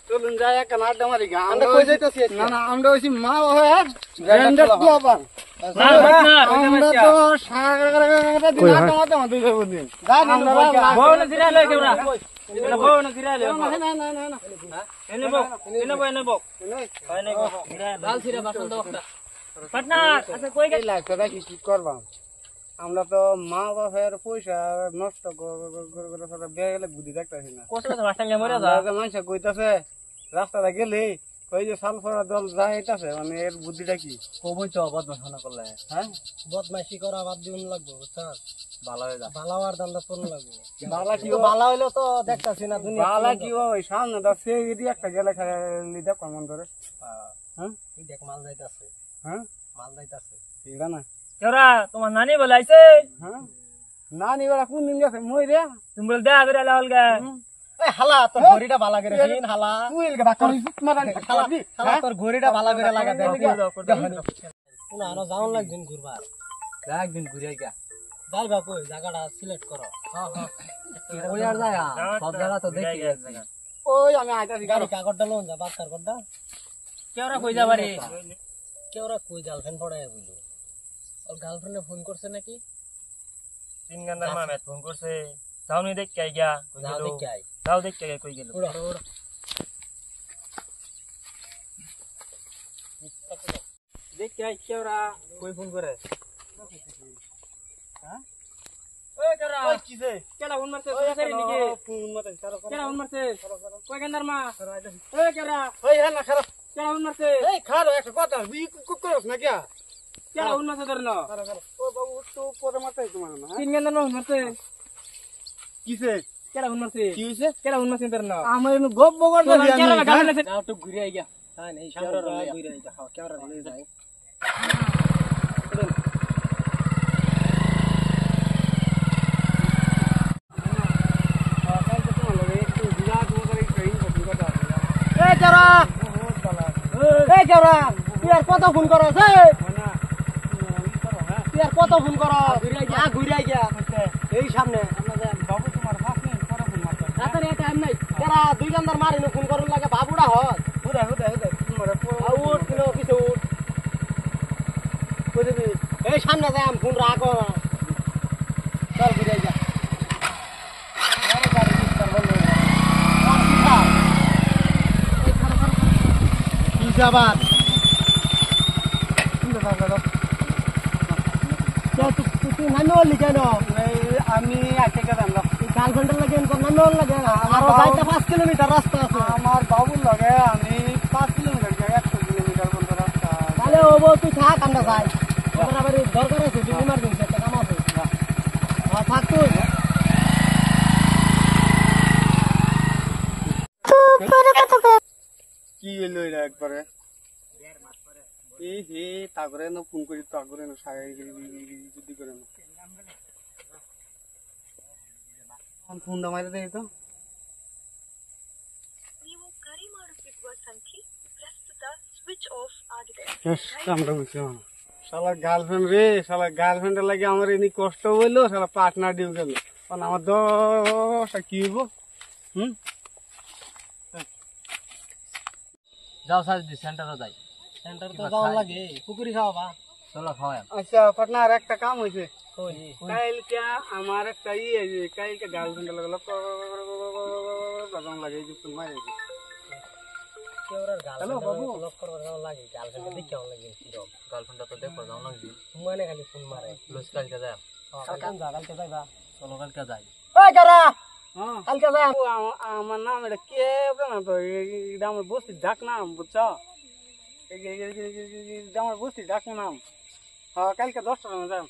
চলুন যাই একটা আড্ডা মারি গা। আমরা কই যাইতাছি না না আমরা হইছি মা হয়ে ব্র্যান্ডেড ক্লাবার। আমরা তো সারা দিন আড্ডা মারতে মারতে যাবো দিন। বউ না জিরা লই কেবরা বউ না জিরা লই না না না না এনে বউ এনে বউ লাল সিরা বাসন দাও একটা পাটনা আচ্ছা কই গেল লাগছে দেখি কি করবা। আমরা তো মা বাপের পয়সা নষ্ট করে বেগেলে বুদ্ধি দেখতেছি না। কষ্ট করে বাসন নিয়ে মরে যা মানুষ কইতাছে রাস্তাটা গেলে কই যে সালফার দল যাইতাছে মানে এর বুদ্ধিটা কি কবই তো বদমাশ না করলে হ্যাঁ বদমাইশি করা বাদ দিন লাগবে বুঝছস ভালো হয়ে যা ভালো আর দান্দা চল লাগবে বালা কি ভালো হইলো তো দেখতাছি না দুনিয়া বালা কি ওই সামনে দা সে এদি একটা গেলে খালি দেখ কেমন ধরে হ্যাঁ এই দেখ মাল যাইতাছে হ্যাঁ মাল যাইতাছে ঠিক না কেবরা তোমার নানি বলাইছে হ্যাঁ না নিবা কোন দিন গেছে মই রে তুমি বল দে আগরে লাল গা এই হালা তোর ঘড়িটা ভালো করে দিন হালা তুই এলকে বাকরি মারানি হালা তোর ঘড়িটা ভালো করে লাগা দে শুন আরো যাওন লাগদিন ঘুরবার একদিন ঘুরে গা যাইবা কই জায়গাটা সিলেক্ট করো হ্যাঁ হ্যাঁ ওই আর যায় সব জায়গা তো দেখি ওই আমি আইতাছি গাড়ি কাগজটা লোন যা বাদ কাগজটা কেবরা কই যাবারে কেউরা কই গার্লফ্রেন্ড পড়ায় বুঝলো ওর গার্লফ্রেন্ডে ফোন করছে নাকি তিন গান্দার মামে ফোন করছে যাওনি দেখ কে গিয়া যাও দেখি আই যাও দেখ কে কই গেল উড়ো দেখ কে কেবরা কই ফোন করে হ্যাঁ ওই কেবরা ওই কিছে কেডা ফোন মারছে সরাসরি নাকি ফোন মতে সারা কেডা ফোন মারছে কই গান্দার মা ওই কেবরা ওই হ্যাঁ না খারাপ কেডা ফোন মারছে এই খারাপ একটা কথা বি করছ না কি কেডা ফোন মারছে ধরনো ও বাবু তো পরে মারতে তোমার না তিন গান্দার মা ফোন মারছে কিছে কেডা ফোন মারছে কি হইছে কেডা ফোন মারছে ধরনো আমার গপ বগর যাও তো ঘুরে আই গা হ্যাঁ এই সামনে ঘুরে যা হ্যাঁ কেউরা লয়ে যায় এই কেউরা তুই আর কত ফোন করছ তুই আর কত ফোন কর ঘুরে গিয়া এই সামনে বাবু তোমার ফাঁসি পরে ফোন মারতে রাতের এই টাইম নাই কেরা দুই গান্দার মারিনো ফোন করুন লাগে বাবুড়া হস হুদা তোমার উঠ কিনো কিছু উঠ কই দিবি এই সামনে যাই ফোন রাখো চল ঘুরে যা যাবার তুই নামি হলি কেন আমি আজকে গেলাম গার্লফ্রেন্ডের লাগে নামি লাগে আরো 5 কিলোমিটার রাস্তা আছে আমার বাবুর লগে আমি 5 কিলোমিটার যাই 100 কিলোমিটার পর্যন্ত রাস্তা তাহলে ও তুই থাক আমরা যাই ওদের আবার দরকার আছে তুই ইমার্জেন্সি একটা কাম আছে থাক তুই কি হইলো এটা একবারে এই হে তাগরে না ফোন করি তাগরে না সাগাই যদি করে না ফোনটা মাইরে দেই তো ನೀವು ಕರೆ ಮಾಡುತ್ತಿರುವ ಸಂಖ್ಯೆ ಪ್ರಸ್ತುತ ಸ್ವಿಚ್ ಆಫ್ ಆಗಿದೆ আমরা বুঝলাম শালা গার্লফ্রেন্ড রে শালা গার্লফ্রেন্ডের লাগে আমার এনি কষ্ট হইলো শালা পার্টনার ডিউ গেল কারণ আমার দশা কি হইব যাও সাজ দি সেন্টারে যাই সেন্টার তো যাওয়া লাগে পুকুরি খাওয়া চলো খাওয়া আচ্ছা পার্টনার একটা কাম হইছে কই কালকে আমার একটা ইয়ে কালকে গার্লফ্রেন্ডের লাগে লাগে যে ফোন মারে কেউরার গার্লফ্রেন্ড লক করবার যাওয়া লাগে গার্লফ্রেন্ড দেখে কেমন লাগে গার্লফ্রেন্ডটা তো দেখো যাও না কি মানে খালি ফোন মারে লুজ কালকে যায় কালকে যাইবা চলো কালকে যাই ওই কেউরা হ্যাঁ কালকে যাই আমার নাম এটা কে না তো এটা আমার বস্তি ডাক নাম বুঝছো এটা আমার বস্তি ডাক নাম হ্যাঁ কালকে 10টার সময় যাই